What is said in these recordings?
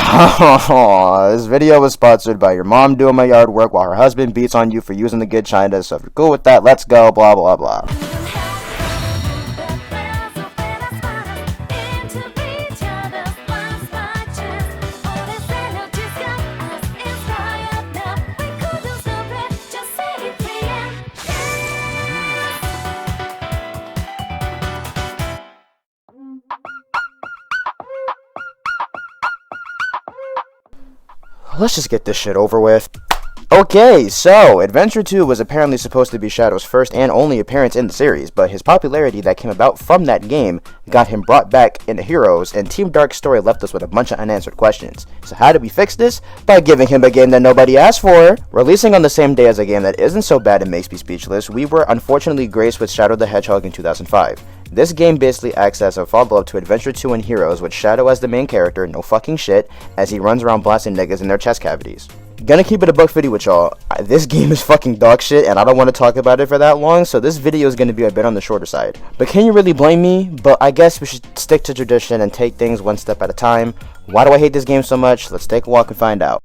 This video was sponsored by your mom doing my yard work while her husband beats on you for using the good china. So if you're cool with that, let's go, blah, blah, blah. Let's just get this shit over with. Okay, so Adventure 2 was apparently supposed to be Shadow's first and only appearance in the series, but his popularity that came about from that game got him brought back into Heroes, and Team Dark's story left us with a bunch of unanswered questions. So how did we fix this? By giving him a game that nobody asked for! Releasing on the same day as a game that isn't so bad and makes me speechless, we were unfortunately graced with Shadow the Hedgehog in 2005. This game basically acts as a follow-up to Adventure 2 and Heroes, with Shadow as the main character, no fucking shit, as he runs around blasting niggas in their chest cavities. Gonna keep it a buck 50 with y'all. This game is fucking dog shit, and I don't want to talk about it for that long, so this video is gonna be a bit on the shorter side. But can you really blame me? But I guess we should stick to tradition and take things one step at a time. Why do I hate this game so much? Let's take a walk and find out.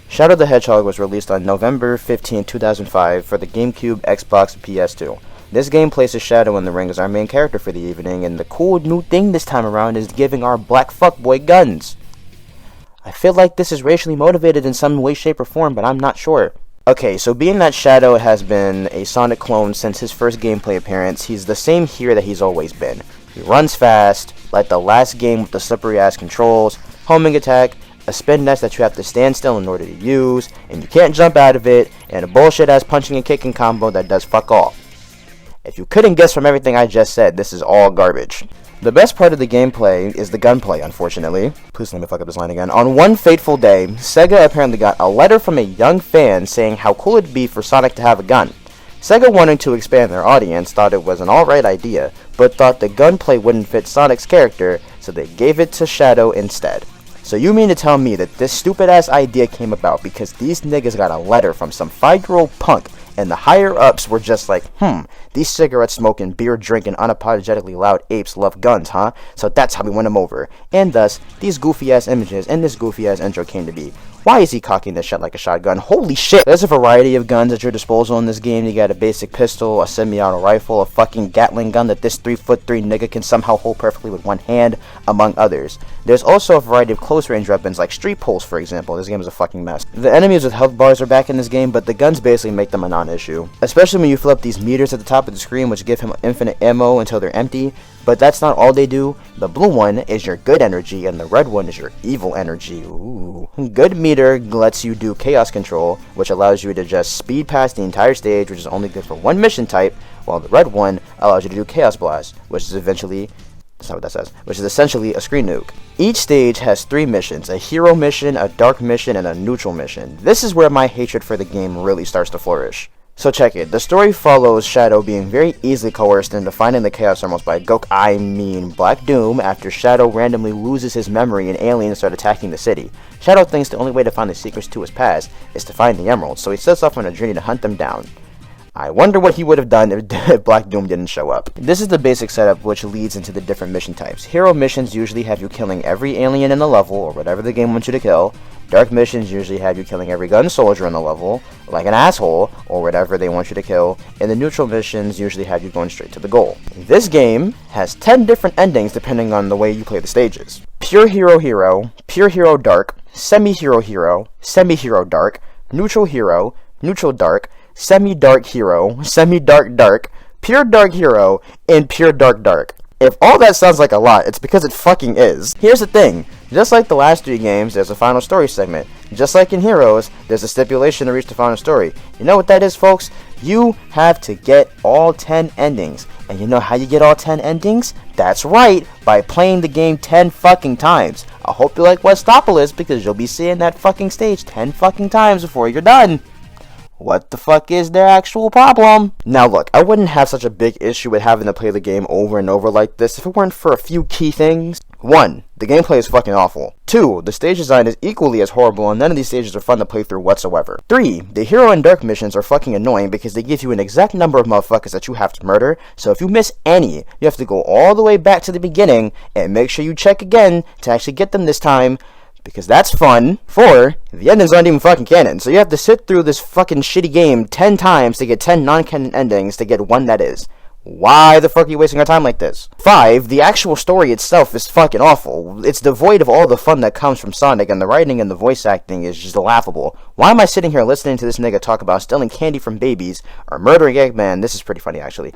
Shadow the Hedgehog was released on November 15, 2005 for the GameCube, Xbox, and PS2. This game places Shadow in the ring as our main character for the evening, and the cool new thing this time around is giving our black fuckboy guns. I feel like this is racially motivated in some way, shape, or form, but I'm not sure. Okay, so being that Shadow has been a Sonic clone since his first gameplay appearance, he's the same here that he's always been. He runs fast, like the last game with the slippery ass controls, homing attack, a spin nest that you have to stand still in order to use, and you can't jump out of it, and a bullshit ass punching and kicking combo that does fuck all. If you couldn't guess from everything I just said, this is all garbage. The best part of the gameplay is the gunplay, unfortunately. Please let me fuck up this line again. On one fateful day, Sega apparently got a letter from a young fan saying how cool it'd be for Sonic to have a gun. Sega, wanting to expand their audience, thought it was an alright idea, but thought the gunplay wouldn't fit Sonic's character, so they gave it to Shadow instead. So you mean to tell me that this stupid ass idea came about because these niggas got a letter from some 5-year-old punk and the higher ups were just like, these cigarette smoking, beer drinking, unapologetically loud apes love guns, huh? So that's how we won them over. And thus, these goofy ass images and this goofy ass intro came to be. Why is he cocking this shit like a shotgun? Holy shit! There's a variety of guns at your disposal in this game. You got a basic pistol, a semi-auto rifle, a fucking Gatling gun that this 3'3" nigga can somehow hold perfectly with one hand, among others. There's also a variety of close-range weapons like street poles, for example. This game is a fucking mess. The enemies with health bars are back in this game, but the guns basically make them a non-issue. Especially when you fill up these meters at the top of the screen, which give him infinite ammo until they're empty. But that's not all they do. The blue one is your good energy, and the red one is your evil energy. Ooh. Good meter lets you do chaos control, which allows you to just speed past the entire stage, which is only good for one mission type, while the red one allows you to do chaos blast, which is essentially a screen nuke. Each stage has 3 missions, a hero mission, a dark mission, and a neutral mission. This is where my hatred for the game really starts to flourish. So check it. The story follows Shadow being very easily coerced into finding the Chaos Emeralds by Black Doom after Shadow randomly loses his memory and aliens start attacking the city. Shadow thinks the only way to find the secrets to his past is to find the emeralds, so he sets off on a journey to hunt them down. I wonder what he would have done if Black Doom didn't show up. This is the basic setup, which leads into the different mission types. Hero missions usually have you killing every alien in the level, or whatever the game wants you to kill. Dark missions usually have you killing every gun soldier in the level, like an asshole, or whatever they want you to kill. And the neutral missions usually have you going straight to the goal. This game has 10 different endings depending on the way you play the stages. Pure Hero Hero, Pure Hero Dark, Semi-Hero Hero, Semi-Hero Dark, Neutral Hero, Neutral Dark, Semi-Dark Hero, Semi-Dark Dark, Pure Dark Hero, and Pure Dark Dark. If all that sounds like a lot, it's because it fucking is. Here's the thing, Just like the last 3 games, there's a final story segment. Just like in Heroes, there's a stipulation to reach the final story. You know what that is, folks? You have to get all 10 endings. And you know how you get all 10 endings? That's right, by playing the game 10 fucking times. I hope you like Westopolis, because you'll be seeing that fucking stage 10 fucking times before you're done. What the fuck is their actual problem? Now look, I wouldn't have such a big issue with having to play the game over and over like this if it weren't for a few key things. 1. The gameplay is fucking awful. 2. The stage design is equally as horrible and none of these stages are fun to play through whatsoever. 3. The hero and dark missions are fucking annoying because they give you an exact number of motherfuckers that you have to murder, so if you miss any, you have to go all the way back to the beginning and make sure you check again to actually get them this time, because that's fun. 4. The endings aren't even fucking canon, so you have to sit through this fucking shitty game 10 times to get 10 non-canon endings to get one that is. Why the fuck are you wasting our time like this? 5. The actual story itself is fucking awful. It's devoid of all the fun that comes from Sonic, and the writing and the voice acting is just laughable. Why am I sitting here listening to this nigga talk about stealing candy from babies, or murdering Eggman? This is pretty funny, actually.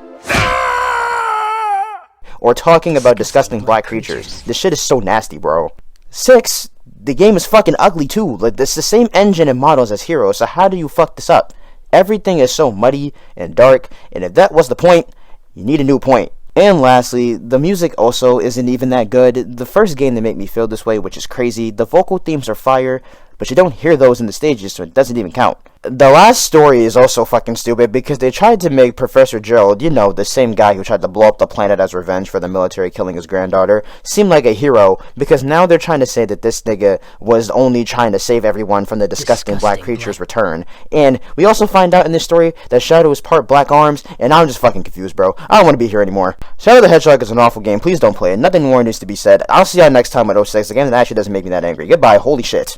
Or talking about disgusting black creatures. This shit is so nasty, bro. 6. The game is fucking ugly too. Like, it's the same engine and models as Heroes, so how do you fuck this up? Everything is so muddy and dark, and if that was the point, you need a new point. And lastly, the music also isn't even that good. The first game that made me feel this way, which is crazy. The vocal themes are fire, but you don't hear those in the stages, so it doesn't even count. The last story is also fucking stupid because they tried to make Professor Gerald, you know, the same guy who tried to blow up the planet as revenge for the military killing his granddaughter, seem like a hero, because now they're trying to say that this nigga was only trying to save everyone from the disgusting black creature's return. And we also find out in this story that Shadow is part Black Arms, and I'm just fucking confused, bro. I don't want to be here anymore. Shadow the Hedgehog is an awful game. Please don't play it. Nothing more needs to be said. I'll see y'all next time with 06, a game that actually doesn't make me that angry. Goodbye. Holy shit.